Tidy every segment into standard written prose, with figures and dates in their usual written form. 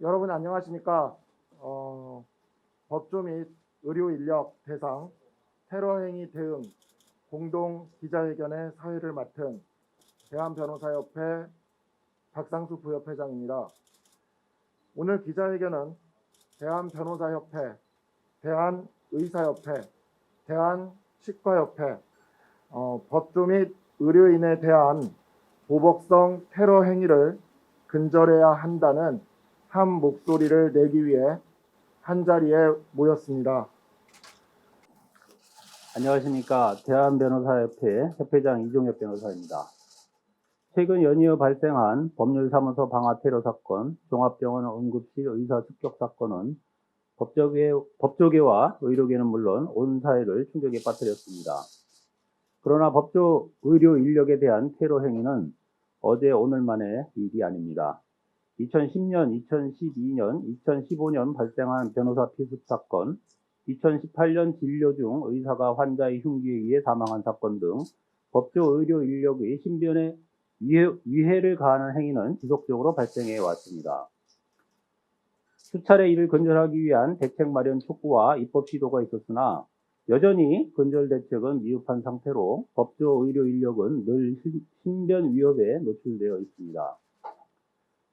여러분 안녕하십니까? 법조 및 의료 인력 대상 테러 행위 대응 공동 기자회견의 사회를 맡은 대한변호사협회 박상수 부협회장입니다. 오늘 기자회견은 대한변호사협회, 대한의사협회, 대한치과협회, 법조 및 의료인에 대한 보복성 테러 행위를 근절해야 한다는 한 목소리를 내기 위해 한자리에 모였습니다. 안녕하십니까. 대한변호사협회 협회장 이종엽 변호사입니다. 최근 연이어 발생한 법률사무소 방화 테러 사건, 종합병원 응급실 의사 습격 사건은 법조계와 의료계는 물론 온 사회를 충격에 빠뜨렸습니다. 그러나 법조 의료 인력에 대한 테러 행위는 어제 오늘만의 일이 아닙니다. 2010년, 2012년, 2015년 발생한 변호사 피습 사건, 2018년 진료 중 의사가 환자의 흉기에 의해 사망한 사건 등 법조 의료 인력의 신변에 위해를 가하는 행위는 지속적으로 발생해 왔습니다. 수차례 이를 근절하기 위한 대책 마련 촉구와 입법 시도가 있었으나 여전히 근절 대책은 미흡한 상태로 법조 의료 인력은 늘 신변 위협에 노출되어 있습니다.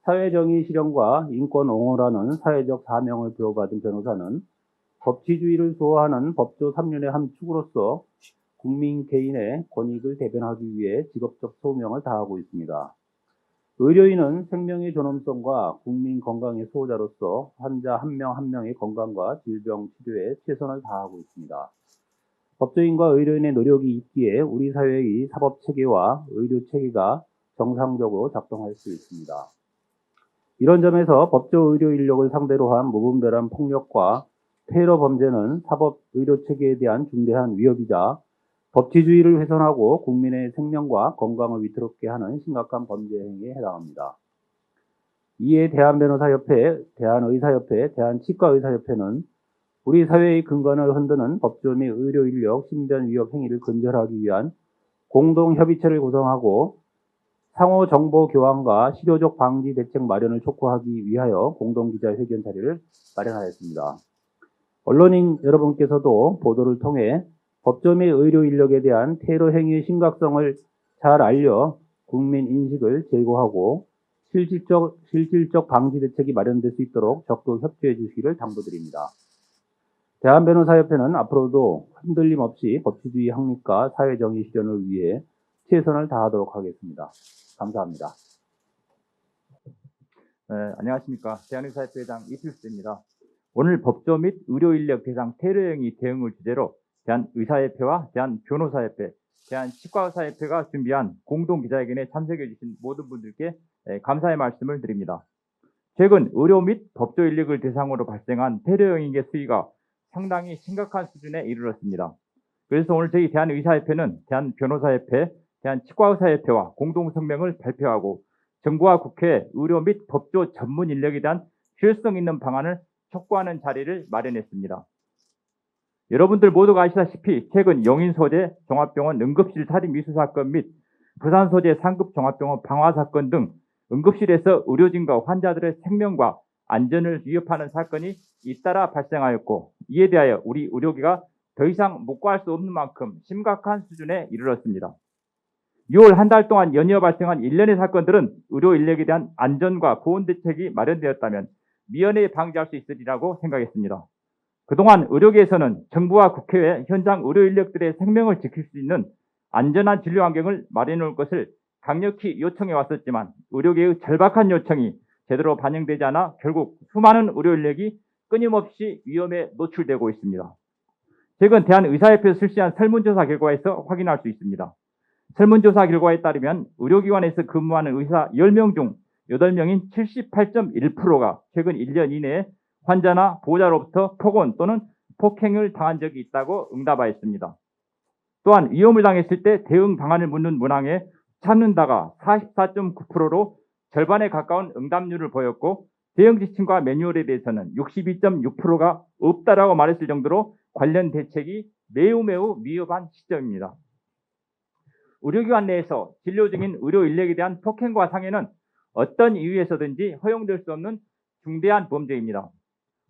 사회정의 실현과 인권 옹호라는 사회적 사명을 부여받은 변호사는 법치주의를 수호하는 법조 3륜의 한 축으로서 국민 개인의 권익을 대변하기 위해 직업적 소명을 다하고 있습니다. 의료인은 생명의 존엄성과 국민 건강의 수호자로서 환자 한 명 한 명의 건강과 질병 치료에 최선을 다하고 있습니다. 법조인과 의료인의 노력이 있기에 우리 사회의 사법체계와 의료체계가 정상적으로 작동할 수 있습니다. 이런 점에서 법조 의료 인력을 상대로 한 무분별한 폭력과 테러 범죄는 사법 의료 체계에 대한 중대한 위협이자 법치주의를 훼손하고 국민의 생명과 건강을 위태롭게 하는 심각한 범죄 행위에 해당합니다. 이에 대한변호사협회, 대한의사협회, 대한치과의사협회는 우리 사회의 근간을 흔드는 법조 및 의료 인력 신변 위협 행위를 근절하기 위한 공동협의체를 구성하고 상호 정보 교환과 실효적 방지 대책 마련을 촉구하기 위하여 공동기자회견 자리를 마련하였습니다. 언론인 여러분께서도 보도를 통해 법조 및 의료 인력에 대한 테러 행위의 심각성을 잘 알려 국민 인식을 제고하고 실질적 방지 대책이 마련될 수 있도록 적극 협조해 주시기를 당부드립니다. 대한변호사협회는 앞으로도 흔들림 없이 법치주의 확립과 사회정의 실현을 위해 최선을 다하도록 하겠습니다. 감사합니다. 네, 안녕하십니까. 대한의사협회장 이필수입니다. 오늘 법조 및 의료인력 대상 테러 행위 대응을 주제로 대한의사협회와 대한변호사협회, 대한치과의사협회가 준비한 공동기자회견에 참석해 주신 모든 분들께 감사의 말씀을 드립니다. 최근 의료 및 법조 인력을 대상으로 발생한 테러 행위의 수위가 상당히 심각한 수준에 이르렀습니다. 그래서 오늘 저희 대한의사협회는 대한변호사협회, 대한치과의사협회와 공동성명을 발표하고 정부와 국회에 의료 및 법조 전문 인력에 대한 효율성 있는 방안을 촉구하는 자리를 마련했습니다. 여러분들 모두가 아시다시피 최근 용인 소재 종합병원 응급실 살인 미수 사건 및 부산 소재 상급 종합병원 방화 사건 등 응급실에서 의료진과 환자들의 생명과 안전을 위협하는 사건이 잇따라 발생하였고, 이에 대하여 우리 의료계가 더 이상 묵과할 수 없는 만큼 심각한 수준에 이르렀습니다. 6월 한 달 동안 연이어 발생한 일련의 사건들은 의료 인력에 대한 안전과 보온 대책이 마련되었다면 미연에 방지할 수 있으리라고 생각했습니다. 그동안 의료계에서는 정부와 국회에 현장 의료 인력들의 생명을 지킬 수 있는 안전한 진료 환경을 마련해 올 것을 강력히 요청해 왔었지만 의료계의 절박한 요청이 제대로 반영되지 않아 결국 수많은 의료 인력이 끊임없이 위험에 노출되고 있습니다. 최근 대한의사협회에서 실시한 설문조사 결과에서 확인할 수 있습니다. 설문조사 결과에 따르면 의료기관에서 근무하는 의사 10명 중 8명인 78.1%가 최근 1년 이내에 환자나 보호자로부터 폭언 또는 폭행을 당한 적이 있다고 응답하였습니다. 또한 위험을 당했을 때 대응 방안을 묻는 문항에 찾는다가 44.9%로 절반에 가까운 응답률을 보였고, 대응 지침과 매뉴얼에 대해서는 62.6%가 없다라고 말했을 정도로 관련 대책이 매우 미흡한 시점입니다. 의료기관 내에서 진료 중인 의료 인력에 대한 폭행과 상해는 어떤 이유에서든지 허용될 수 없는 중대한 범죄입니다.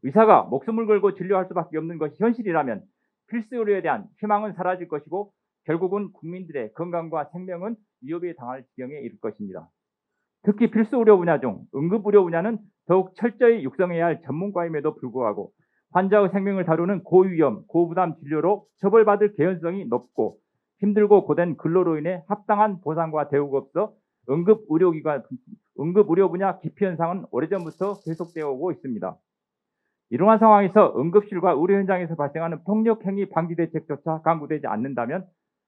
의사가 목숨을 걸고 진료할 수밖에 없는 것이 현실이라면 필수 의료에 대한 희망은 사라질 것이고 결국은 국민들의 건강과 생명은 위협에 당할 지경에 이를 것입니다. 특히 필수 의료 분야 중 응급 의료 분야는 더욱 철저히 육성해야 할 전문과임에도 불구하고 환자의 생명을 다루는 고위험, 고부담 진료로 처벌받을 개연성이 높고 힘들고 고된 근로로 인해 합당한 보상과 대우가 없어 응급 의료 분야 기피 현상은 오래전부터 계속되어 오고 있습니다. 이러한 상황에서 응급실과 의료 현장에서 발생하는 폭력 행위 방지 대책조차 강구되지 않는다면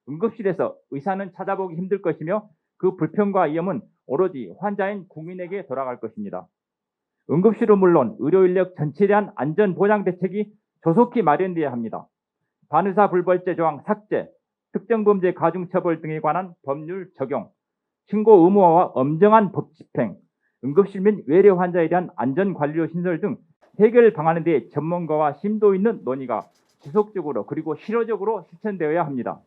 응급실에서 의사는 찾아보기 힘들 것이며 그 불평과 위험은 오로지 환자인 국민에게 돌아갈 것입니다. 응급실은 물론 의료 인력 전체에 대한 안전 보장 대책이 조속히 마련되어야 합니다. 반의사 불벌죄 조항 삭제, 특정 범죄 가중처벌 등에 관한 법률 적용, 신고 의무화와 엄정한 법 집행, 응급실 및 외래 환자에 대한 안전관리료 신설 등 해결 방안에 대해 전문가와 심도 있는 논의가 지속적으로 그리고 실효적으로 실천되어야 합니다.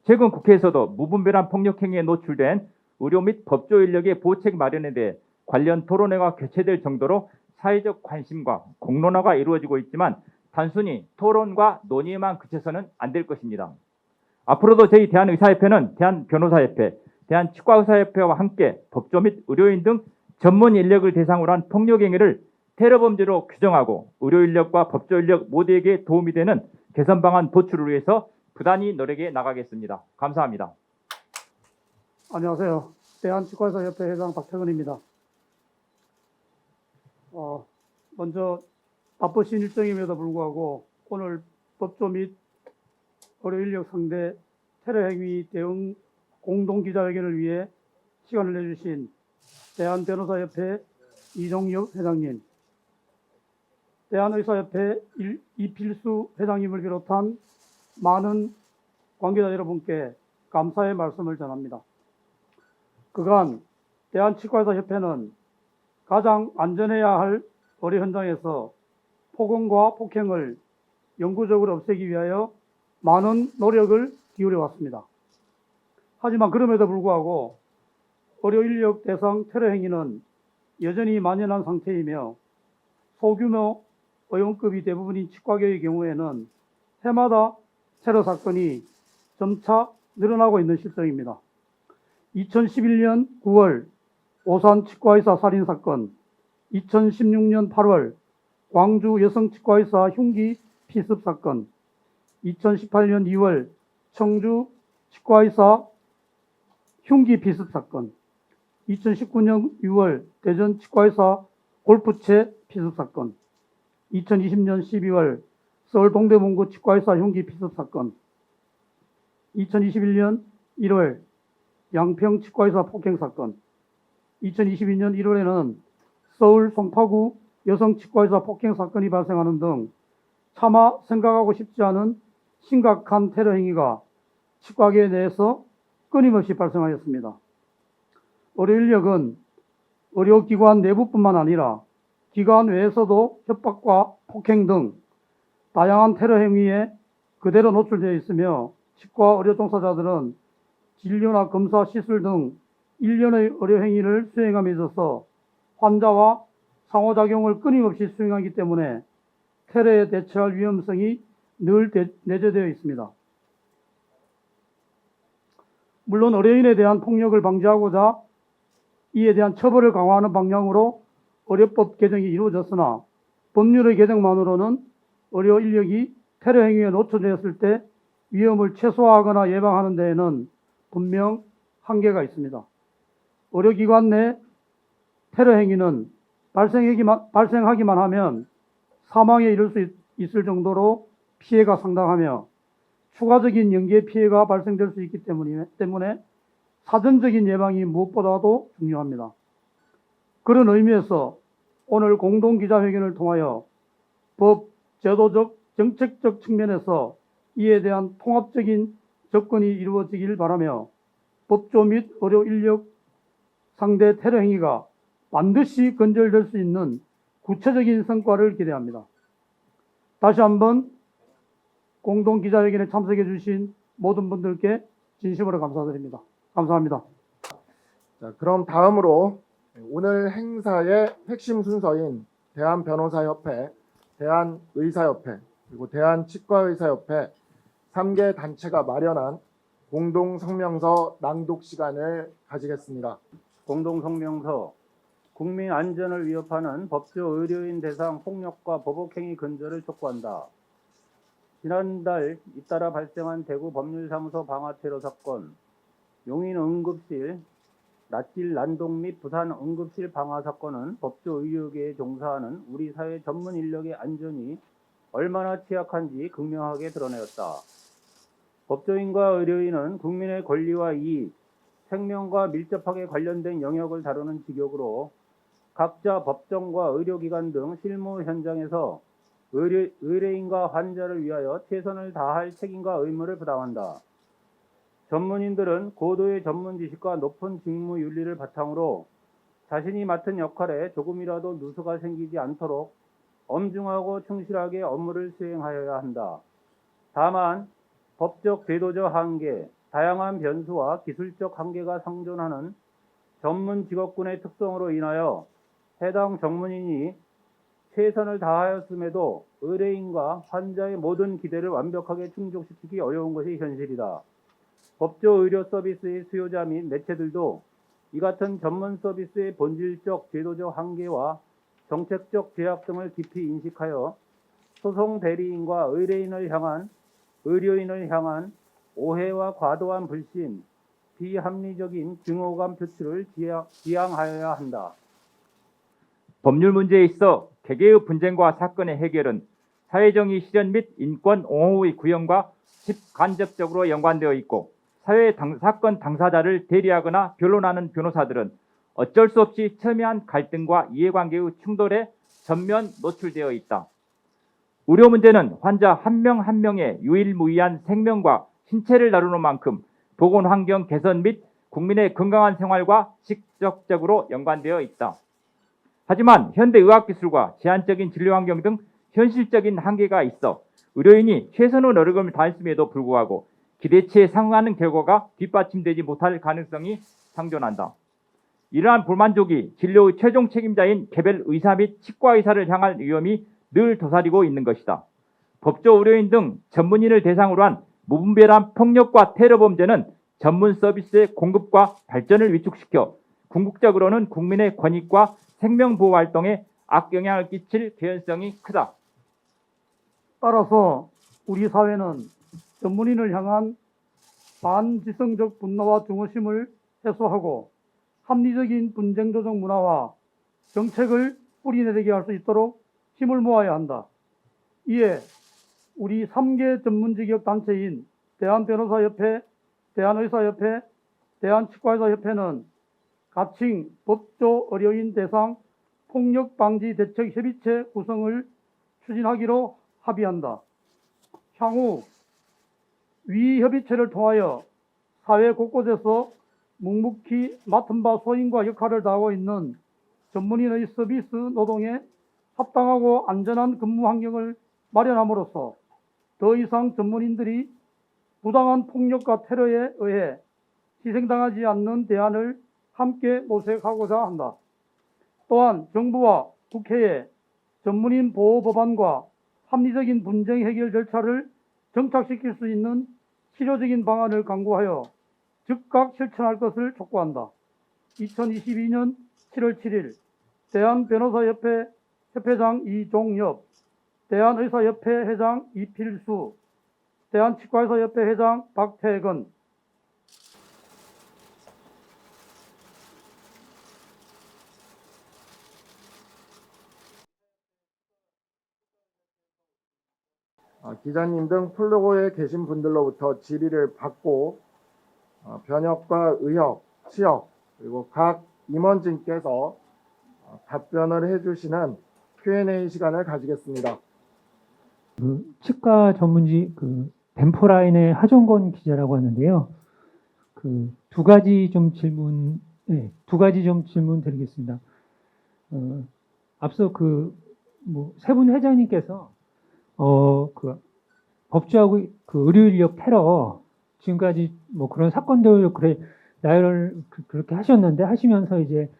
최근 국회에서도 무분별한 폭력행위에 노출된 의료 및 법조 인력의 보호책 마련에 대해 관련 토론회가 개최될 정도로 사회적 관심과 공론화가 이루어지고 있지만 단순히 토론과 논의에만 그쳐서는 안 될 것입니다. 앞으로도 저희 대한의사협회는 대한변호사협회, 대한치과의사협회와 함께 법조 및 의료인 등 전문 인력을 대상으로 한 폭력행위를 테러범죄로 규정하고 의료 인력과 법조 인력 모두에게 도움이 되는 개선 방안 도출을 위해서 부단히 노력해 나가겠습니다. 감사합니다. 안녕하세요. 대한치과의사협회 회장 박태근입니다. 먼저 바쁘신 일정임에도 불구하고 오늘 법조 및 의료 인력 상대 테러 행위 대응 공동 기자회견을 위해 시간을 내주신 대한변호사협회 이종엽 회장님, 대한의사협회 이필수 회장님을 비롯한 많은 관계자 여러분께 감사의 말씀을 전합니다. 그간 대한치과의사협회는 가장 안전해야 할 의료 현장에서 폭언과 폭행을 영구적으로 없애기 위하여 많은 노력을 기울여 왔습니다. 하지만 그럼에도 불구하고 의료 인력 대상 테러 행위는 여전히 만연한 상태이며 소규모 의원급이 대부분인 치과계의 경우에는 해마다 테러 사건이 점차 늘어나고 있는 실정입니다. 2011년 9월 오산 치과의사 살인사건, 2016년 8월 광주 여성치과의사 흉기 피습사건, 2018년 2월 청주 치과의사 흉기 피습사건, 2019년 6월 대전 치과의사 골프채 피습사건, 2020년 12월 서울 동대문구 치과의사 흉기 피습사건, 2021년 1월 양평 치과의사 폭행사건, 2022년 1월에는 서울 송파구 여성 치과의사 폭행사건이 발생하는 등 차마 생각하고 싶지 않은 심각한 테러 행위가 치과계 내에서 끊임없이 발생하였습니다. 의료 인력은 의료기관 내부뿐만 아니라 기관 외에서도 협박과 폭행 등 다양한 테러 행위에 그대로 노출되어 있으며 치과 의료 종사자들은 진료나 검사, 시술 등 일련의 의료 행위를 수행함에 있어서 환자와 상호작용을 끊임없이 수행하기 때문에 테러에 대처할 위험성이 늘 내재되어 있습니다. 물론 의료인에 대한 폭력을 방지하고자 이에 대한 처벌을 강화하는 방향으로 의료법 개정이 이루어졌으나 법률의 개정만으로는 의료 인력이 테러 행위에 노출되었을 때 위험을 최소화하거나 예방하는 데에는 분명 한계가 있습니다. 의료기관 내 테러 행위는 발생하기만 하면 사망에 이를 수 있을 정도로 피해가 상당하며 추가적인 연계 피해가 발생될 수 있기 때문에 사전적인 예방이 무엇보다도 중요합니다. 그런 의미에서 오늘 공동기자회견을 통하여 법, 제도적, 정책적 측면에서 이에 대한 통합적인 접근이 이루어지길 바라며 법조 및 의료 인력 상대 테러 행위가 반드시 근절될 수 있는 구체적인 성과를 기대합니다. 다시 한번 공동기자회견에 참석해 주신 모든 분들께 진심으로 감사드립니다. 감사합니다. 자, 그럼 다음으로 오늘 행사의 핵심 순서인 대한변호사협회, 대한의사협회, 그리고 대한치과의사협회 3개 단체가 마련한 공동성명서 낭독 시간을 가지겠습니다. 공동성명서 국민 안전을 위협하는 법조 의료인 대상 폭력과 보복행위 근절을 촉구한다. 지난달 잇따라 발생한 대구 법률사무소 방화 테러 사건, 용인 응급실 낫길 난동 및 부산 응급실 방화 사건은 법조 의료계에 종사하는 우리 사회 전문 인력의 안전이 얼마나 취약한지 극명하게 드러내었다. 법조인과 의료인은 국민의 권리와 이익, 생명과 밀접하게 관련된 영역을 다루는 직역으로 각자 법정과 의료기관 등 실무 현장에서 의뢰인과 환자를 위하여 최선을 다할 책임과 의무를 부담한다. 전문인들은 고도의 전문 지식과 높은 직무 윤리를 바탕으로 자신이 맡은 역할에 조금이라도 누수가 생기지 않도록 엄중하고 충실하게 업무를 수행하여야 한다. 다만 법적 제도적 한계, 다양한 변수와 기술적 한계가 상존하는 전문 직업군의 특성으로 인하여 해당 전문인이 최선을 다하였음에도 의뢰인과 환자의 모든 기대를 완벽하게 충족시키기 어려운 것이 현실이다. 법조 의료 서비스의 수요자 및 매체들도 이 같은 전문 서비스의 본질적 제도적 한계와 정책적 제약 등을 깊이 인식하여 소송 대리인과 의료인을 향한 오해와 과도한 불신, 비합리적인 증오감 표출을 지양하여야 한다. 법률 문제에 있어 개개의 분쟁과 사건의 해결은 사회정의 실현 및 인권 옹호의 구현과 직간접적으로 연관되어 있고 사건 당사자를 대리하거나 변론하는 변호사들은 어쩔 수 없이 첨예한 갈등과 이해관계의 충돌에 전면 노출되어 있다. 의료 문제는 환자 한 명 한 명의 유일무이한 생명과 신체를 다루는 만큼 보건환경 개선 및 국민의 건강한 생활과 직접적으로 연관되어 있다. 하지만 현대의학기술과 제한적인 진료환경 등 현실적인 한계가 있어 의료인이 최선의 노력을 다했음에도 불구하고 기대치에 상응하는 결과가 뒷받침되지 못할 가능성이 상존한다. 이러한 불만족이 진료의 최종 책임자인 개별 의사 및 치과의사를 향할 위험이 늘 도사리고 있는 것이다. 법조 의료인 등 전문인을 대상으로 한 무분별한 폭력과 테러 범죄는 전문 서비스의 공급과 발전을 위축시켜 궁극적으로는 국민의 권익과 생명보호 활동에 악영향을 끼칠 개연성이 크다. 따라서 우리 사회는 전문인을 향한 반지성적 분노와 증오심을 해소하고 합리적인 분쟁 조정 문화와 정책을 뿌리내리게 할 수 있도록 힘을 모아야 한다. 이에 우리 3개 전문직역 단체인 대한변호사협회, 대한의사협회, 대한치과의사협회는 가칭 법조 의료인 대상 폭력방지 대책 협의체 구성을 추진하기로 합의한다. 향후 위 협의체를 통하여 사회 곳곳에서 묵묵히 맡은 바 소임과 역할을 다하고 있는 전문인의 서비스 노동에 합당하고 안전한 근무 환경을 마련함으로써 더 이상 전문인들이 부당한 폭력과 테러에 의해 희생당하지 않는 대안을 함께 모색하고자 한다. 또한 정부와 국회에 전문인 보호 법안과 합리적인 분쟁 해결 절차를 정착시킬 수 있는 실효적인 방안을 강구하여 즉각 실천할 것을 촉구한다. 2022년 7월 7일 대한변호사협회 협회장 이종엽, 대한의사협회 회장 이필수, 대한치과의사협회 회장 박태건. 기자님 등 플로어에 계신 분들로부터 질의를 받고 변협과 의협, 치협 그리고 각 임원진께서 답변을 해주시는 Q&A 시간을 가지겠습니다. 치과 전문지 벤포라인의 하정건 기자라고 하는데요. 두 가지 좀 질문 드리겠습니다. 앞서 세 분 회장님께서 법조하고 의료인력 테러 지금까지 그런 사건들 나열을 그렇게 하셨는데 하시면서 이제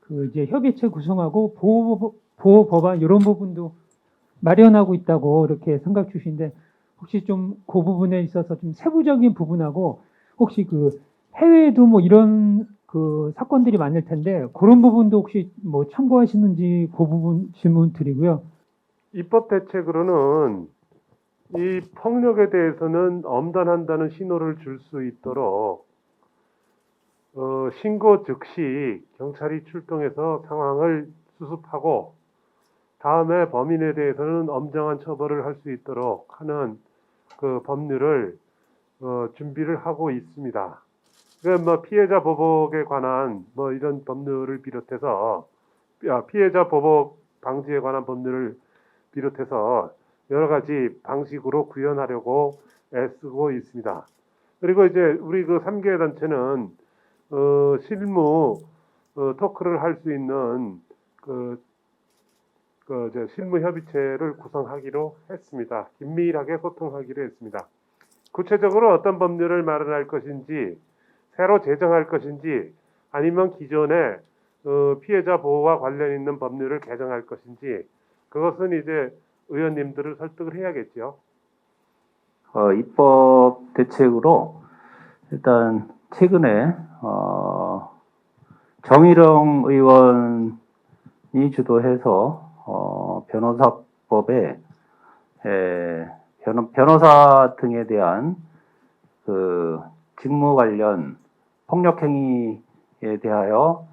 그 이제 협의체 구성하고 보호 법안 이런 부분도 마련하고 있다고 이렇게 생각 주시는데 혹시 좀 그 부분에 있어서 좀 세부적인 부분하고 혹시 그 해외에도 뭐 이런 그 사건들이 많을 텐데 그런 부분도 혹시 뭐 참고하시는지 그 부분 질문 드리고요. 입법 대책으로는 이 폭력에 대해서는 엄단한다는 신호를 줄 수 있도록 신고 즉시 경찰이 출동해서 상황을 수습하고 다음에 범인에 대해서는 엄정한 처벌을 할 수 있도록 하는 그 법률을 준비를 하고 있습니다. 뭐 피해자 보복에 관한 뭐 이런 법률을 비롯해서 피해자 보복 방지에 관한 법률을 비롯해서 여러 가지 방식으로 구현하려고 애쓰고 있습니다. 그리고 이제 우리 그 3개 단체는 실무 토크를 할 수 있는 이제 실무 협의체를 구성하기로 했습니다. 긴밀하게 소통하기로 했습니다. 구체적으로 어떤 법률을 마련할 것인지, 새로 제정할 것인지, 아니면 기존의 피해자 보호와 관련 있는 법률을 개정할 것인지, 그것은 이제 의원님들을 설득을 해야겠죠. 입법 대책으로 일단 최근에 정일영 의원이 주도해서 변호사법에 변호사 등에 대한 그 직무 관련 폭력 행위에 대하여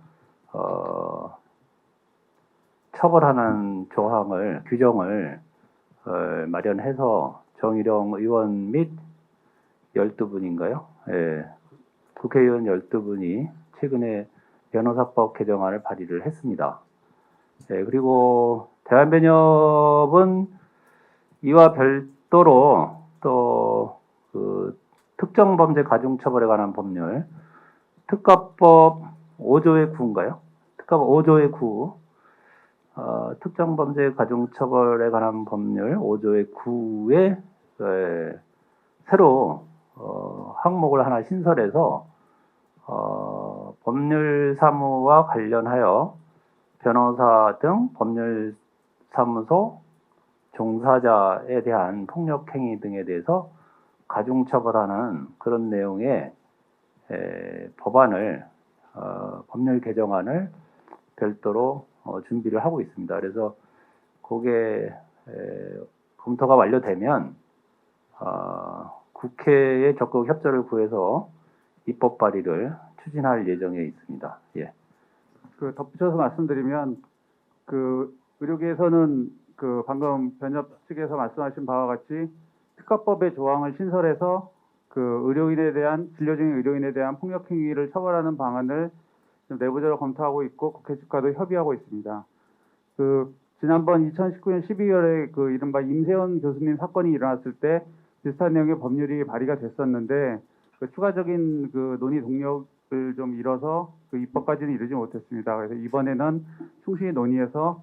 처벌하는 규정을 마련해서 정일영 의원 및 12분인가요? 예, 국회의원 12분이 최근에 변호사법 개정안을 발의를 했습니다. 예, 그리고 대한변협은 이와 별도로 또 그 특정범죄 가중처벌에 관한 법률, 특가법 5조의 9인가요? 특가법 5조의 9, 특정범죄 가중처벌에 관한 법률 5조의 9에 새로 항목을 하나 신설해서 법률사무와 관련하여 변호사 등 법률사무소 종사자에 대한 폭력행위 등에 대해서 가중처벌하는 그런 내용의 법안을 법률 개정안을 별도로 준비를 하고 있습니다. 그래서 그게 검토가 완료되면 국회에 적극 협조를 구해서 입법 발의를 추진할 예정에 있습니다. 예. 그 덧붙여서 말씀드리면 그 의료계에서는 그 방금 변협 측에서 말씀하신 바와 같이 특가법의 조항을 신설해서 그 의료인에 대한 진료 중인 의료인에 대한 폭력 행위를 처벌하는 방안을 좀 내부적으로 검토하고 있고 국회 측과도 협의하고 있습니다. 그 지난번 2019년 12월에 그 이른바 임세원 교수님 사건이 일어났을 때 비슷한 내용의 법률이 발의가 됐었는데 그 추가적인 그 논의 동력을 좀 잃어서 그 입법까지는 이르지 못했습니다. 그래서 이번에는 충실히 논의해서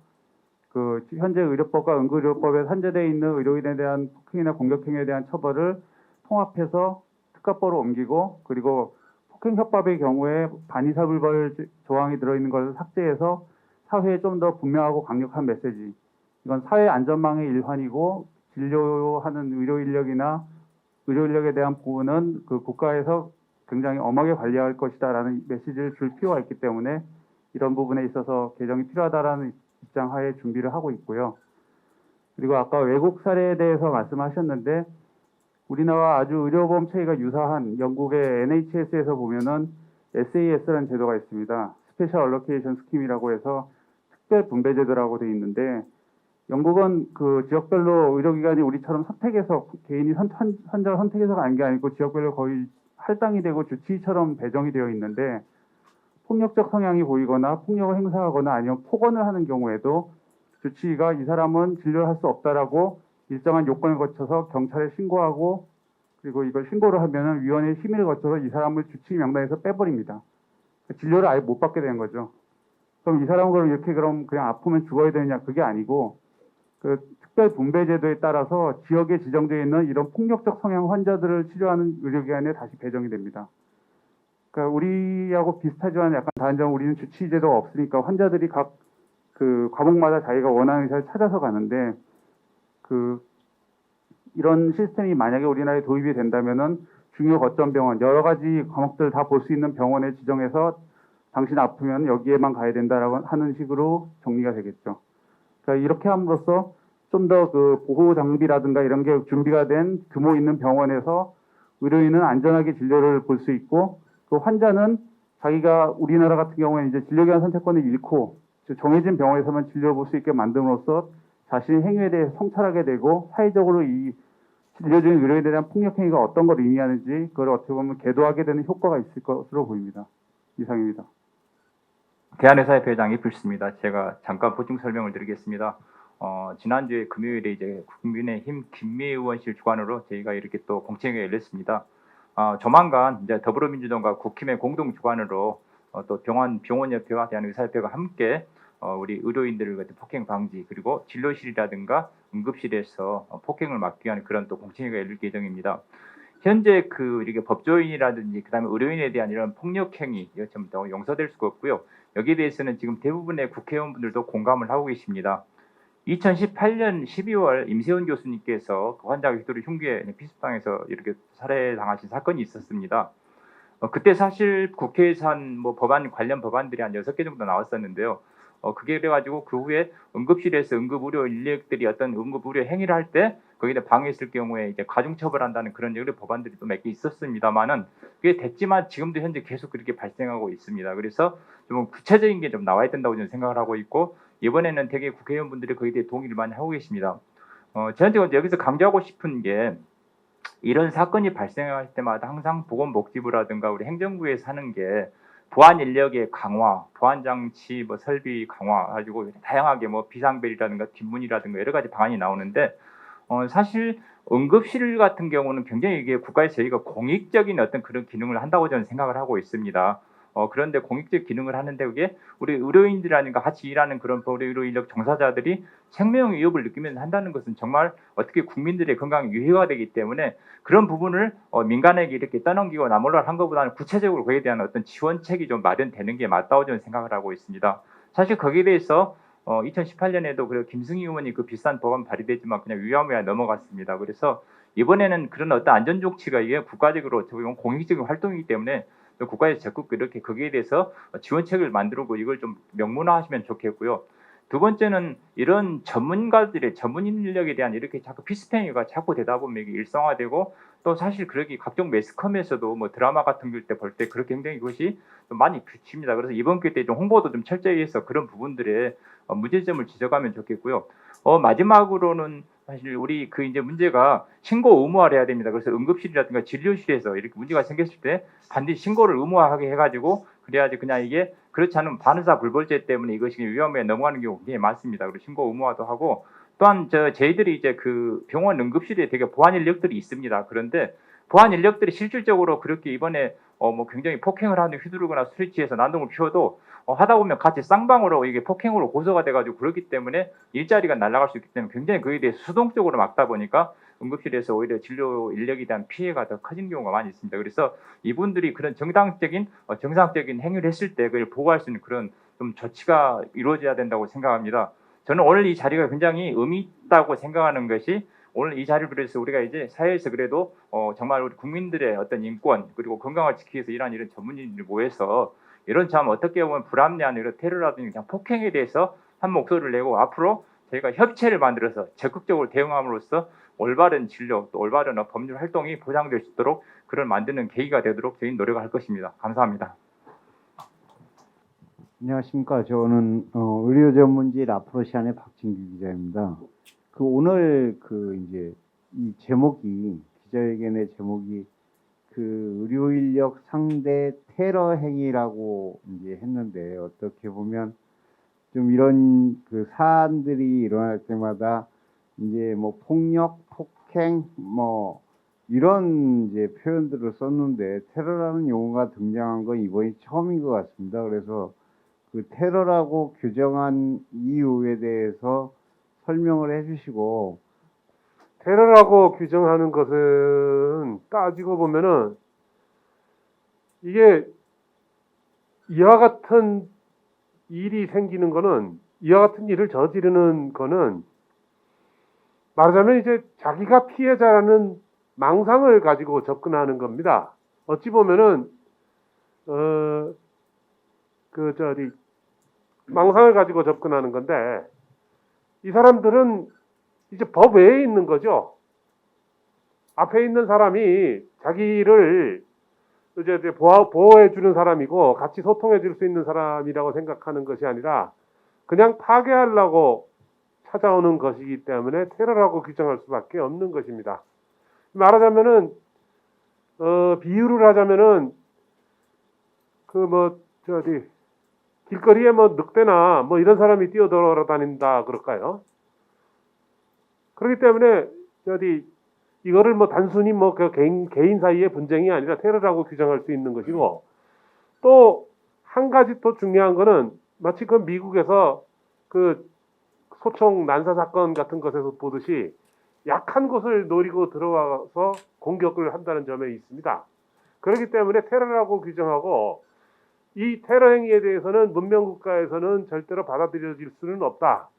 그 현재 의료법과 응급의료법에 산재되어 있는 의료인에 대한 폭행이나 공격행위에 대한 처벌을 통합해서 특가법으로 옮기고 그리고 폭행협법의 경우에 반의사불벌 조항이 들어있는 것을 삭제해서 사회에 좀 더 분명하고 강력한 메시지. 이건 사회 안전망의 일환이고 진료하는 의료 인력에 대한 부분은 그 국가에서 굉장히 엄하게 관리할 것이다라는 메시지를 줄 필요가 있기 때문에 이런 부분에 있어서 개정이 필요하다라는 입장 하에 준비를 하고 있고요. 그리고 아까 외국 사례에 대해서 말씀하셨는데 우리나라와 아주 의료보험 체계가 유사한 영국의 NHS에서 보면은 SAS라는 제도가 있습니다. 스페셜 얼로케이션 스킴이라고 해서 특별 분배 제도라고 되어 있는데 영국은 그 지역별로 의료기관이 우리처럼 선택해서 개인이 환자 선택해서가 아닌 게 아니고 지역별로 거의 할당이 되고 주치의처럼 배정이 되어 있는데 폭력적 성향이 보이거나 폭력을 행사하거나 아니면 폭언을 하는 경우에도 주치의가 이 사람은 진료를 할 수 없다라고 일정한 요건을 거쳐서 경찰에 신고하고 그리고 이걸 신고를 하면은 위원회의 심의를 거쳐서 이 사람을 주치의 명단에서 빼버립니다. 진료를 아예 못 받게 되는 거죠. 그럼 이 사람은 그럼 이렇게 그럼 그냥 아프면 죽어야 되느냐? 그게 아니고 그 특별 분배 제도에 따라서 지역에 지정되어 있는 이런 폭력적 성향 환자들을 치료하는 의료기관에 다시 배정이 됩니다. 그러니까 우리하고 비슷하지만 약간 다른 점 우리는 주치 제도가 없으니까 환자들이 각 그 과목마다 자기가 원하는 의사를 찾아서 가는데 그 이런 시스템이 만약에 우리나라에 도입이 된다면은 중요 거점 병원 여러 가지 과목들 다 볼 수 있는 병원에 지정해서 당신 아프면 여기에만 가야 된다라고 하는 식으로 정리가 되겠죠. 그러니까 이렇게 함으로써 좀 더 그 보호 장비라든가 이런 게 준비가 된 규모 있는 병원에서 의료인은 안전하게 진료를 볼 수 있고 그 환자는 자기가 우리나라 같은 경우에 이제 진료기관 선택권을 잃고 정해진 병원에서만 진료를 볼 수 있게 만듦으로써 자신의 행위에 대해 성찰하게 되고 사회적으로 이 진료 중인 의료인에 대한 폭력 행위가 어떤 걸 의미하는지 그걸 어떻게 보면 계도하게 되는 효과가 있을 것으로 보입니다. 이상입니다. 대한의사협회장 이필수입니다. 제가 잠깐 보충 설명을 드리겠습니다. 지난주에 금요일에 이제 국민의힘 김미애 의원실 주관으로 저희가 이렇게 또 공청회가 열렸습니다. 조만간 이제 더불어민주당과 국힘의 공동 주관으로 또 병원협회와 대한의사협회가 함께 우리 의료인들을 같은 폭행 방지 그리고 진료실이라든가 응급실에서 폭행을 막기 위한 그런 또 공청회가 열릴 예정입니다. 현재 그 이렇게 법조인이라든지 그다음에 의료인에 대한 이런 폭력 행위 이거 좀 더 용서될 수가 없고요. 여기에 대해서는 지금 대부분의 국회의원분들도 공감을 하고 계십니다. 2018년 12월 임세훈 교수님께서 그 환자가 휘두르 흉기에 피습당해서 이렇게 살해당하신 사건이 있었습니다. 그때 사실 국회에서 한 뭐 법안 관련 법안들이 한 6개 정도 나왔었는데요. 그게 그래가지고 그 후에 응급실에서 응급의료 인력들이 어떤 응급의료 행위를 할 때 거기에 방해했을 경우에 이제 가중처벌한다는 그런 여러 법안들이 또 몇 개 있었습니다만은 그게 됐지만 지금도 현재 계속 그렇게 발생하고 있습니다. 그래서 좀 구체적인 게 좀 나와야 된다고 저는 생각을 하고 있고 이번에는 되게 국회의원분들이 거기에 대해 동의를 많이 하고 계십니다. 저한테 여기서 강조하고 싶은 게 이런 사건이 발생할 때마다 항상 보건복지부라든가 우리 행정부에서 하는 게 보안 인력의 강화, 보안 장치 뭐 설비 강화 가지고 다양하게 뭐 비상벨이라든가 뒷문이라든가 여러 가지 방안이 나오는데 사실 응급실 같은 경우는 굉장히 이게 국가에서 저희가 공익적인 어떤 그런 기능을 한다고 저는 생각을 하고 있습니다. 그런데 공익적 기능을 하는데 그게 우리 의료인들이라든가 같이 일하는 그런 의료 인력 종사자들이 생명 위협을 느끼면서 한다는 것은 정말 어떻게 국민들의 건강에 유해가 되기 때문에 그런 부분을 민간에게 이렇게 떠넘기고 나몰라라 한 것보다는 구체적으로 그에 대한 어떤 지원책이 좀 마련되는 게 맞다고 저는 생각을 하고 있습니다. 사실 거기에 대해서 2018년에도 그 김승희 의원이 그 비싼 법안 발의되지만 그냥 위야무야 넘어갔습니다. 그래서 이번에는 그런 어떤 안전 조치가 이게 국가적으로 어떻게 보면 공익적인 활동이기 때문에 국가에서 적극 이렇게 거기에 대해서 지원책을 만들고 이걸 좀 명문화하시면 좋겠고요. 두 번째는 이런 전문가들의 전문 인력에 대한 이렇게 자꾸 피스팽이가 자꾸 되다 보면 이게 일상화되고 또 사실 그렇게 각종 매스컴에서도 뭐 드라마 같은 걸 때 볼 때 그렇게 굉장히 그것이 좀 많이 비칩니다. 그래서 이번 기회 때 좀 홍보도 좀 철저히 해서 그런 부분들에 문제점을 지적하면 좋겠고요. 마지막으로는 사실 우리 그 이제 문제가 신고 의무화를 해야 됩니다. 그래서 응급실이라든가 진료실에서 이렇게 문제가 생겼을 때 반드시 신고를 의무화하게 해가지고 그래야지 그냥 이게 그렇지 않으면 반의사 불벌죄 때문에 이것이 위험에 넘어가는 경우가 굉장히 많습니다. 그리고 신고 의무화도 하고 또한 저희들이 이제 그 병원 응급실에 되게 보안 인력들이 있습니다. 그런데 보안 인력들이 실질적으로 그렇게 이번에 뭐 굉장히 폭행을 하는 휘두르거나 술에 취해서 난동을 피워도 하다 보면 같이 쌍방으로 이게 폭행으로 고소가 돼가지고 그렇기 때문에 일자리가 날아갈 수 있기 때문에 굉장히 그에 대해 수동적으로 막다 보니까 응급실에서 오히려 진료 인력에 대한 피해가 더 커진 경우가 많이 있습니다. 그래서 이분들이 그런 정상적인 행위를 했을 때 그걸 보호할 수 있는 그런 좀 조치가 이루어져야 된다고 생각합니다. 저는 오늘 이 자리가 굉장히 의미 있다고 생각하는 것이 오늘 이 자리를 그래서 우리가 이제 사회에서 그래도 정말 우리 국민들의 어떤 인권 그리고 건강을 지키기 위해서 일하는 이런 전문인들이 모여서 이런 참 어떻게 보면 불합리한 이런 테러라든지 그냥 폭행에 대해서 한 목소리를 내고 앞으로 저희가 협체를 만들어서 적극적으로 대응함으로써 올바른 진료 또 올바른 법률 활동이 보장될 수 있도록 그걸 만드는 계기가 되도록 저희 노력할 것입니다. 감사합니다. 안녕하십니까. 저는 의료 전문지 라프로시안의 박진규 기자입니다. 그 오늘 그 이제 이 제목이 기자회견의 제목이 그 의료 인력 상대 테러 행위라고 이제 했는데 어떻게 보면 좀 이런 그 사안들이 일어날 때마다 이제 뭐 폭력, 폭행 뭐 이런 이제 표현들을 썼는데 테러라는 용어가 등장한 건 이번이 처음인 것 같습니다. 그래서 그 테러라고 규정한 이유에 대해서 설명을 해주시고 테러라고 규정하는 것은 따지고 보면은 이게 이와 같은 일이 생기는 거는, 이와 같은 일을 저지르는 거는 말하자면 이제 자기가 피해자라는 망상을 가지고 접근하는 겁니다. 어찌 보면은 망상을 가지고 접근하는 건데, 이 사람들은 이제 법 외에 있는 거죠. 앞에 있는 사람이 자기를 이제 보호해주는 사람이고 같이 소통해줄 수 있는 사람이라고 생각하는 것이 아니라 그냥 파괴하려고 찾아오는 것이기 때문에 테러라고 규정할 수밖에 없는 것입니다. 말하자면은 비유를 하자면은 길거리에 늑대나 이런 사람이 뛰어돌아다닌다 그럴까요? 그렇기 때문에 이거를 단순히 그 개인 사이의 분쟁이 아니라 테러라고 규정할 수 있는 것이고, 또 한 가지 또 중요한 거는 마치 그 미국에서 그 소총 난사 사건 같은 것에서 보듯이 약한 곳을 노리고 들어와서 공격을 한다는 점에 있습니다. 그렇기 때문에 테러라고 규정하고, 이 테러 행위에 대해서는 문명 국가에서는 절대로 받아들여질 수는 없다.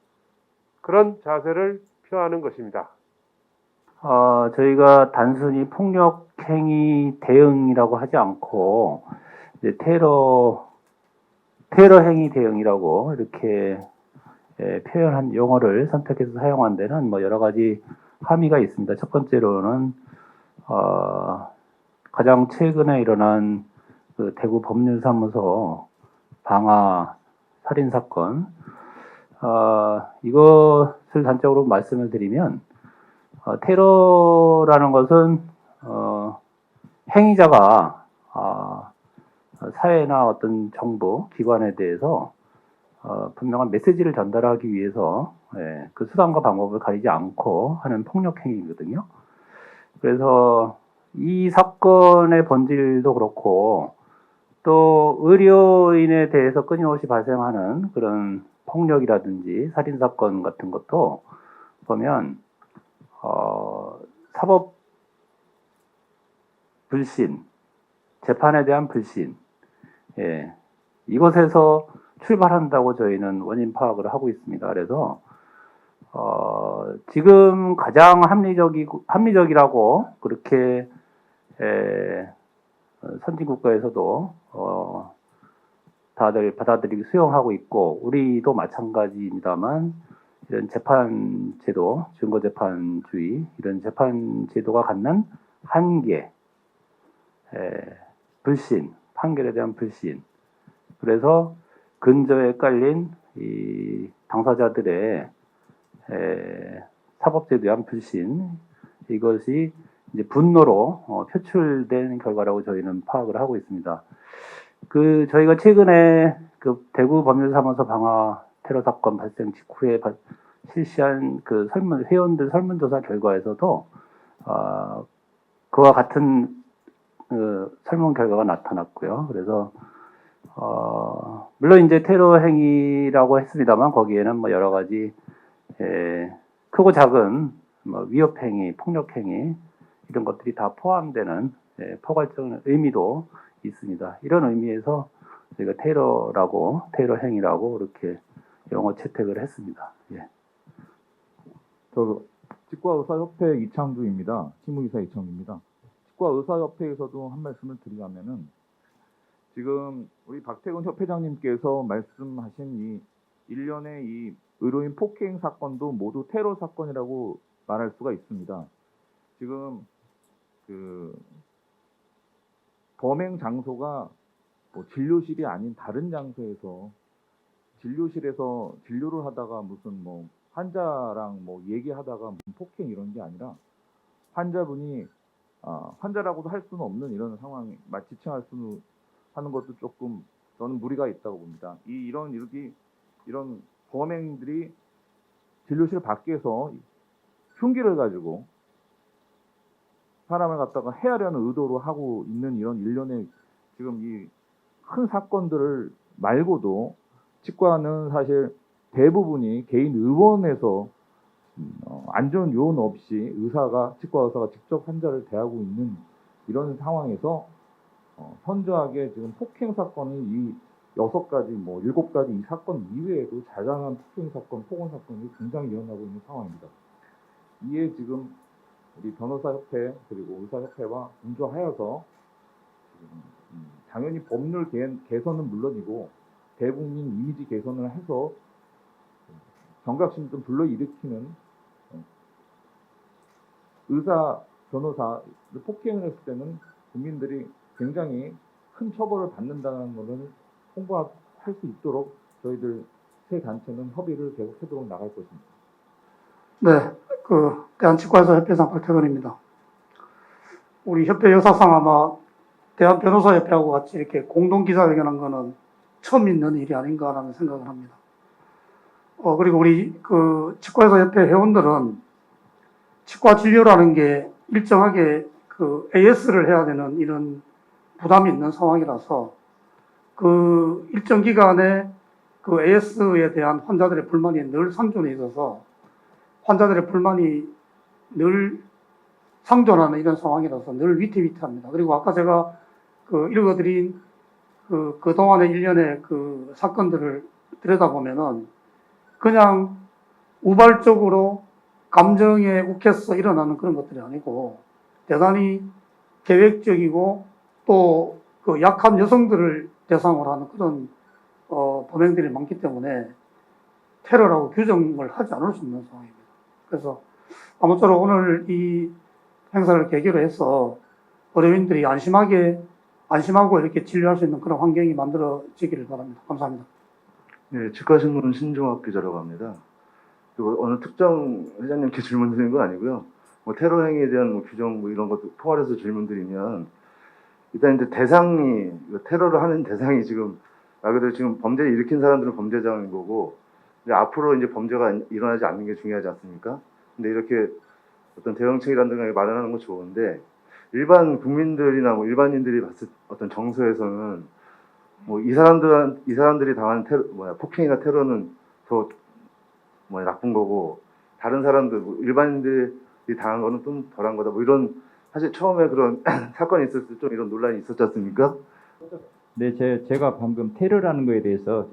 그런 자세를 표하는 것입니다. 저희가 단순히 폭력행위 대응이라고 하지 않고, 이제 테러 행위 대응이라고 이렇게 표현한 용어를 선택해서 사용한 데는 여러 가지 함의가 있습니다. 첫 번째로는, 가장 최근에 일어난 그 대구 법률사무소 방화 살인사건, 이것을 단적으로 말씀을 드리면, 테러라는 것은 행위자가 사회나 어떤 정부 기관에 대해서 분명한 메시지를 전달하기 위해서 그 수단과 방법을 가리지 않고 하는 폭력 행위거든요. 그래서 이 사건의 본질도 그렇고, 또 의료인에 대해서 끊임없이 발생하는 그런 폭력이라든지 살인 사건 같은 것도 보면 사법 불신, 재판에 대한 불신, 이것에서 출발한다고 저희는 원인 파악을 하고 있습니다. 그래서 지금 가장 합리적이라고 그렇게 선진국가에서도 다들 받아들이고 수용하고 있고, 우리도 마찬가지입니다만, 이런 재판제도, 증거재판주의, 이런 재판제도가 갖는 한계, 불신, 판결에 대한 불신. 그래서 근저에 깔린 이 당사자들의 사법제도에 대한 불신, 이것이 이제 분노로 표출된 결과라고 저희는 파악을 하고 있습니다. 저희가 최근에 그 대구 법률사무소 방화 테러 사건 발생 직후에 실시한 그 회원들 설문조사 결과에서도 그와 같은 설문 결과가 나타났고요. 그래서 물론 이제 테러 행위라고 했습니다만, 거기에는 여러 가지 크고 작은 위협 행위, 폭력 행위, 이런 것들이 다 포함되는 포괄적인 의미도 있습니다. 이런 의미에서 저희가 테러 행위라고 이렇게 용어 채택을 했습니다. 치과의사협회 이창두입니다. 치무이사 이창두입니다. 치과의사협회에서도 한 말씀을 드리자면은, 지금 우리 박태근 협회장님께서 말씀하신 이 일련의 이 의료인 폭행 사건도 모두 테러 사건이라고 말할 수가 있습니다. 지금 그 범행 장소가 진료실이 아닌 다른 장소에서 진료실에서 진료를 하다가 무슨 환자랑 얘기하다가 무슨 폭행 이런 게 아니라, 환자분이 환자라고도 할 수는 없는 이런 상황이 지칭할 수는 하는 것도 조금 저는 무리가 있다고 봅니다. 이런 범행들이 진료실 밖에서 흉기를 가지고 사람을 갖다가 해하려는 의도로 하고 있는 이런 일련의 지금 이 큰 사건들을 말고도, 치과는 사실 대부분이 개인 의원에서 안전 요원 없이 치과 의사가 직접 환자를 대하고 있는 이런 상황에서 현저하게 지금 폭행 사건이 이 6가지, 뭐 7가지 이 사건 이외에도 다양한 폭행 사건, 폭언 사건이 굉장히 일어나고 있는 상황입니다. 이에 지금 우리 변호사협회 그리고 의사협회와 공조하여서 지금 당연히 법률 개선은 물론이고 대국민 이미지 개선을 해서 경각심 좀 불러일으키는 의사, 변호사를 폭행을 했을 때는 국민들이 굉장히 큰 처벌을 받는다는 것을 홍보할 수 있도록 저희들 세 단체는 협의를 계속하도록 나갈 것입니다. 네, 대한치과의사협회장 박태근입니다. 우리 협회 여사상 아마 대한변호사협회하고 같이 이렇게 공동 기자회견한 거는 처음 있는 일이 아닌가라는 생각을 합니다. 그리고 우리 치과의사협회 회원들은 치과 진료라는 게 일정하게 AS를 해야 되는 이런 부담이 있는 상황이라서 그 일정 기간에 그 AS에 대한 환자들의 불만이 늘 상존해 있어서 환자들의 불만이 늘 상존하는 이런 상황이라서 늘 위태위태합니다. 그리고 아까 제가 읽어드린 그동안의 일련의 사건들을 들여다보면은 그냥 우발적으로 감정에 욱해서 일어나는 그런 것들이 아니고 대단히 계획적이고 또 약한 여성들을 대상으로 하는 그런 범행들이 많기 때문에 테러라고 규정을 하지 않을 수 있는 상황입니다. 그래서 아무쪼록 오늘 이 행사를 계기로 해서 의료인들이 안심하고 이렇게 진료할 수 있는 그런 환경이 만들어지기를 바랍니다. 감사합니다. 네, 치과신문 신종학 기자라고 합니다. 그리고 어느 특정 회장님께 질문 드리는 건 아니고요. 뭐 테러 행위에 대한 규정 이런 것도 포괄해서 질문드리면 일단 이제 대상이 테러를 하는 대상이 지금 말 그대로 지금 범죄를 일으킨 사람들은 범죄자인 거고 이제 앞으로 이제 범죄가 일어나지 않는 게 중요하지 않습니까? 근데 이렇게 어떤 대응책이라든가 마련하는 건 좋은데 일반 국민들이나 뭐 일반인들이 봤을 어떤 정서에서는 뭐 이 사람들이 당한 폭행이나 테러는 더 나쁜 거고 다른 사람들 일반인들이 당한 거는 좀 덜한 거다. 뭐 이런 사실 처음에 그런 사건이 있었을 때 좀 이런 논란이 있었지 않습니까? 네, 제가 방금 테러라는 거에 대해서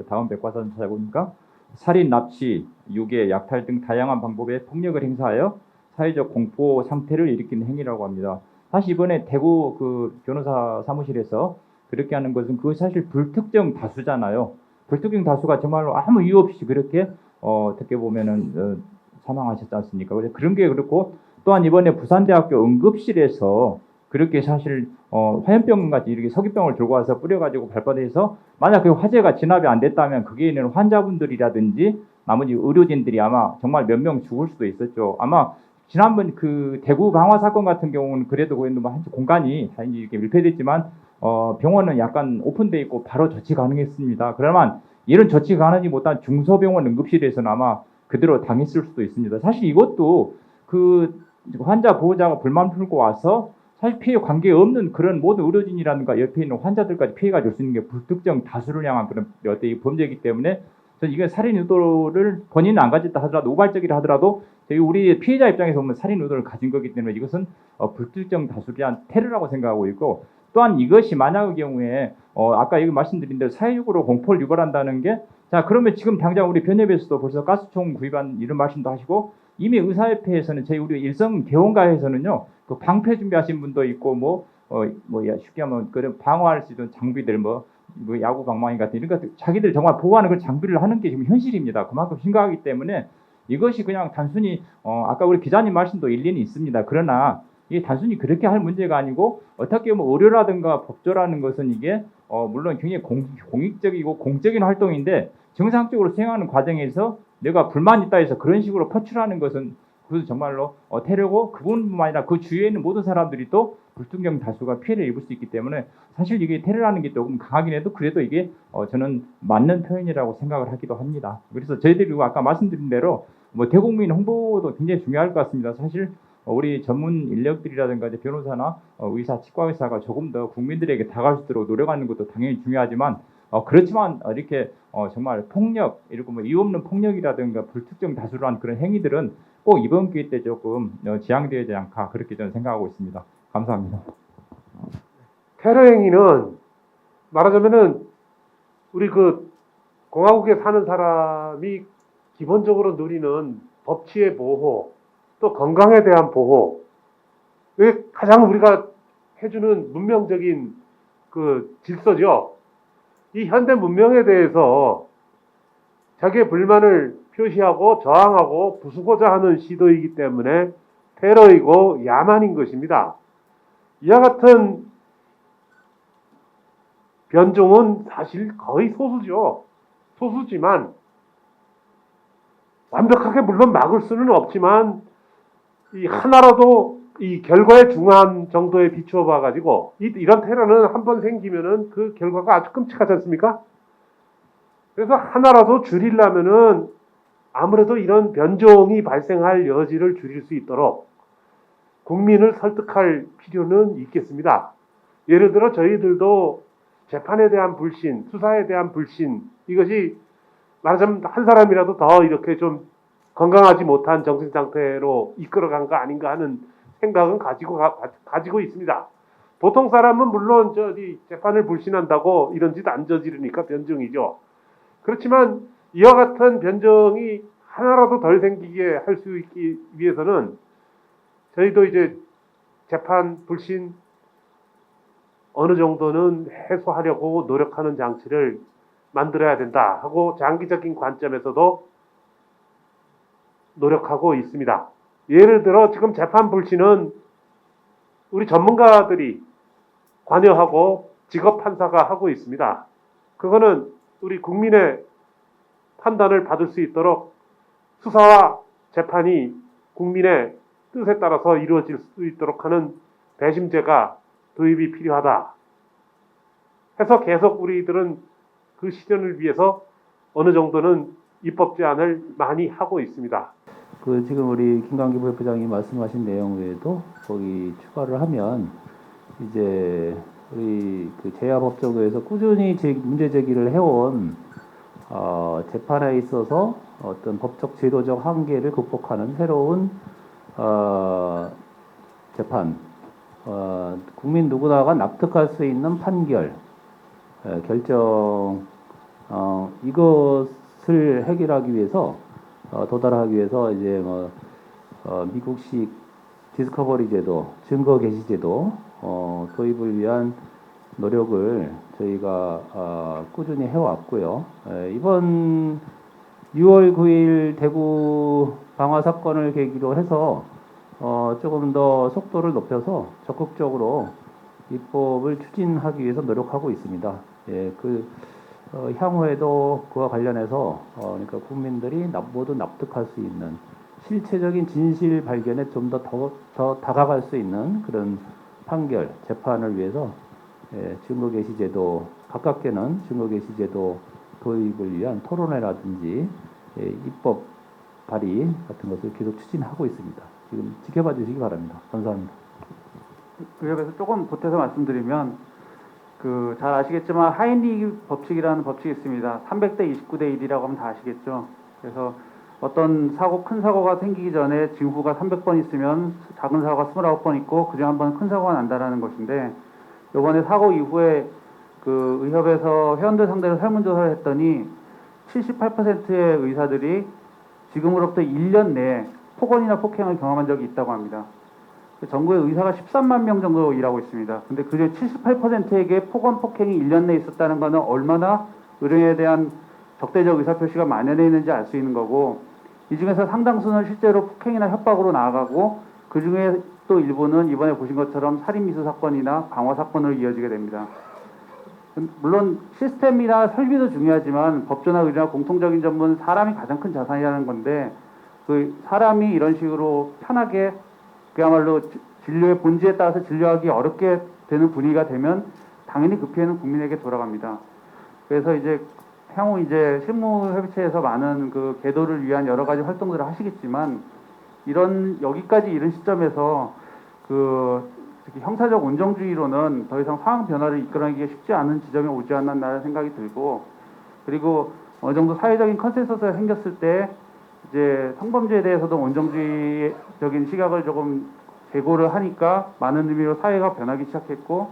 다음 백과사전 찾아보니까 살인, 납치, 유괴, 약탈 등 다양한 방법의 폭력을 행사하여 사회적 공포 상태를 일으키는 행위라고 합니다. 사실 이번에 대구 변호사 사무실에서 그렇게 하는 것은 그건 사실 불특정 다수잖아요. 불특정 다수가 정말로 아무 이유 없이 그렇게 어떻게 보면은 사망하셨지 않습니까? 그런 게 그렇고 또한 이번에 부산대학교 응급실에서 그렇게 사실 화염병 같이 이렇게 석유병을 들고 와서 뿌려가지고 발바닥에서 만약 그 화재가 진압이 안 됐다면 거기에 있는 환자분들이라든지 나머지 의료진들이 아마 정말 몇 명 죽을 수도 있었죠. 아마 지난번 대구 방화 사건 같은 경우는 그래도 한 공간이 다행히 이렇게 밀폐됐지만 병원은 약간 오픈돼 있고 바로 조치 가능했습니다. 그러면 이런 조치 가능하지 못한 중소병원 응급실에서는 아마 그대로 당했을 수도 있습니다. 사실 이것도 환자 보호자가 불만 풀고 와서 사실 피해 관계 없는 그런 모든 의료진이라든가 옆에 있는 환자들까지 피해가 줄 수 있는 게 불특정 다수를 향한 그런 어떤 범죄이기 때문에 저는 이건 살인 의도를 본인은 안 가졌다 하더라도 우발적이라 하더라도 우리 피해자 입장에서 보면 살인 의도를 가진 거기 때문에 이것은 불특정 다수를 위한 테러라고 생각하고 있고 또한 이것이 만약의 경우에 아까 여기 말씀드린 대로 사회적으로 공포를 유발한다는 게 자 그러면 지금 당장 우리 변협에서도 벌써 가스총 구입한 이런 말씀도 하시고 이미 의사협회에서는 우리 일성 개원가에서는요 그 방패 준비하신 분도 있고 쉽게 하면 그런 방어할 수 있는 장비들 뭐 야구 방망이 같은 이런 것들 자기들 정말 보호하는 그 장비를 하는 게 지금 현실입니다. 그만큼 심각하기 때문에 이것이 그냥 단순히 아까 우리 기자님 말씀도 일리는 있습니다. 그러나 이게 단순히 그렇게 할 문제가 아니고 어떻게 보면 의료라든가 법조라는 것은 이게 물론 굉장히 공익적이고 공적인 활동인데 정상적으로 수행하는 과정에서 내가 불만이 있다 해서 그런 식으로 퍼출하는 것은 그것은 정말로 테러고 그분뿐만 아니라 그 주위에 있는 모든 사람들이 또 불특정 다수가 피해를 입을 수 있기 때문에 사실 이게 테러라는 게 조금 강하긴 해도 그래도 이게 저는 맞는 표현이라고 생각을 하기도 합니다. 그래서 저희들이 아까 말씀드린 대로 대국민 홍보도 굉장히 중요할 것 같습니다. 사실 우리 전문 인력들이라든가 변호사나 의사, 치과의사가 조금 더 국민들에게 다가갈 수 있도록 노력하는 것도 당연히 중요하지만 그렇지만 이렇게 정말 폭력, 이렇게 이유 없는 폭력이라든가 불특정 다수로 한 그런 행위들은 꼭 이번 기회 때 조금 지양되지 않을까 그렇게 저는 생각하고 있습니다. 감사합니다. 테러 행위는 말하자면은 우리 그 공화국에 사는 사람이 기본적으로 누리는 법치의 보호, 또 건강에 대한 보호, 이게 가장 우리가 해주는 문명적인 그 질서죠. 이 현대 문명에 대해서 자기의 불만을 표시하고 저항하고 부수고자 하는 시도이기 때문에 테러이고 야만인 것입니다. 이와 같은 변종은 사실 거의 소수죠. 소수지만 완벽하게 물론 막을 수는 없지만 이 하나라도 이 결과에 중한 정도에 비추어 봐가지고 이런 테러는 한번 생기면은 그 결과가 아주 끔찍하지 않습니까? 그래서 하나라도 줄이려면은 아무래도 이런 변종이 발생할 여지를 줄일 수 있도록 국민을 설득할 필요는 있겠습니다. 예를 들어 저희들도 재판에 대한 불신, 수사에 대한 불신, 이것이 말하자면 한 사람이라도 더 이렇게 좀 건강하지 못한 정신 상태로 이끌어간 거 아닌가 하는 생각은 가지고 있습니다. 보통 사람은 물론 재판을 불신한다고 이런 짓 안 저지르니까 변종이죠. 그렇지만 이와 같은 변종이 하나라도 덜 생기게 할 수 있기 위해서는 저희도 이제 재판 불신 어느 정도는 해소하려고 노력하는 장치를 만들어야 된다 하고 장기적인 관점에서도 노력하고 있습니다. 예를 들어 지금 재판 불신은 우리 전문가들이 관여하고 직업 판사가 하고 있습니다. 그거는 우리 국민의 판단을 받을 수 있도록 수사와 재판이 국민의 뜻에 따라서 이루어질 수 있도록 하는 배심제가 도입이 필요하다 해서 계속 우리들은 그 실현을 위해서 어느 정도는 입법 제안을 많이 하고 있습니다. 그 지금 우리 김광기 부회장이 말씀하신 내용 외에도 거기 추가를 하면 이제 우리 그 제야법조계에서 꾸준히 문제 제기를 해온 재판에 있어서 어떤 법적 제도적 한계를 극복하는 새로운 재판, 국민 누구나가 납득할 수 있는 판결, 결정, 이것을 해결하기 위해서 도달하기 위해서 이제 미국식 디스커버리 제도, 증거 개시 제도 도입을 위한 노력을 저희가 꾸준히 해왔고요. 이번 6월 9일 대구 방화 사건을 계기로 해서 조금 더 속도를 높여서 적극적으로 입법을 추진하기 위해서 노력하고 있습니다. 예, 향후에도 그와 관련해서 그러니까 국민들이 모두 납득할 수 있는 실체적인 진실 발견에 좀 더 다가갈 수 있는 그런 판결, 재판을 위해서 증거개시제도, 가깝게는 증거개시제도 도입을 위한 토론회라든지 입법 발의 같은 것을 계속 추진하고 있습니다. 지금 지켜봐 주시기 바랍니다. 감사합니다. 의협에서 조금 보태서 말씀드리면 잘 아시겠지만 하인리 법칙이라는 법칙이 있습니다. 300대 29대 1이라고 하면 다 아시겠죠. 그래서 어떤 큰 사고가 생기기 전에 징후가 300번 있으면 작은 사고가 29번 있고 그중에 한 번 큰 사고가 난다라는 것인데, 이번에 사고 이후에 의협에서 회원들 상대로 설문조사를 했더니 78%의 의사들이 지금으로부터 1년 내에 폭언이나 폭행을 경험한 적이 있다고 합니다. 전국에 의사가 13만 명 정도 일하고 있습니다. 근데 그중에 78%에게 폭언, 폭행이 1년 내에 있었다는 것은 얼마나 의료에 대한 적대적 의사표시가 만연해 있는지 알 수 있는 거고, 이 중에서 상당수는 실제로 폭행이나 협박으로 나아가고, 그 중에 또 일부는 이번에 보신 것처럼 살인미수 사건이나 방화 사건으로 이어지게 됩니다. 물론 시스템이나 설비도 중요하지만 법조나 의료나 공통적인 점은 사람이 가장 큰 자산이라는 건데, 그 사람이 이런 식으로 편하게 그야말로 진료의 본질에 따라서 진료하기 어렵게 되는 분위기가 되면 당연히 그 피해는 국민에게 돌아갑니다. 그래서 이제 향후 이제 실무협의체에서 많은 그 계도를 위한 여러 가지 활동들을 하시겠지만, 여기까지 이른 시점에서 특히 형사적 온정주의로는 더 이상 상황 변화를 이끌어내기가 쉽지 않은 지점에 오지 않았나라는 생각이 들고, 그리고 어느 정도 사회적인 컨센서스가 생겼을 때 이제 성범죄에 대해서도 온정주의적인 시각을 조금 제고를 하니까 많은 의미로 사회가 변하기 시작했고,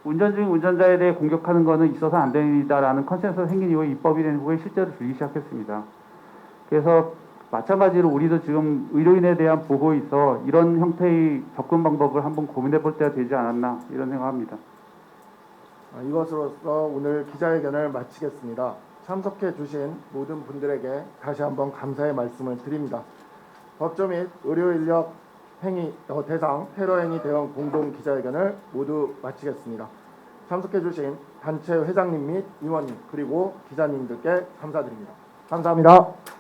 운전 중인 운전자에 대해 공격하는 것은 있어서 안 됩니다라는 컨센서스 생긴 이후에 입법이 된 후에 실제로 줄이기 시작했습니다. 그래서 마찬가지로 우리도 지금 의료인에 대한 보호에 있어 이런 형태의 접근 방법을 한번 고민해 볼 때가 되지 않았나 이런 생각합니다. 이것으로서 오늘 기자회견을 마치겠습니다. 참석해 주신 모든 분들에게 다시 한번 감사의 말씀을 드립니다. 법조 및 의료인력 행위 대상 테러 행위 대응 공동 기자회견을 모두 마치겠습니다. 참석해 주신 단체 회장님 및 임원님 그리고 기자님들께 감사드립니다. 감사합니다.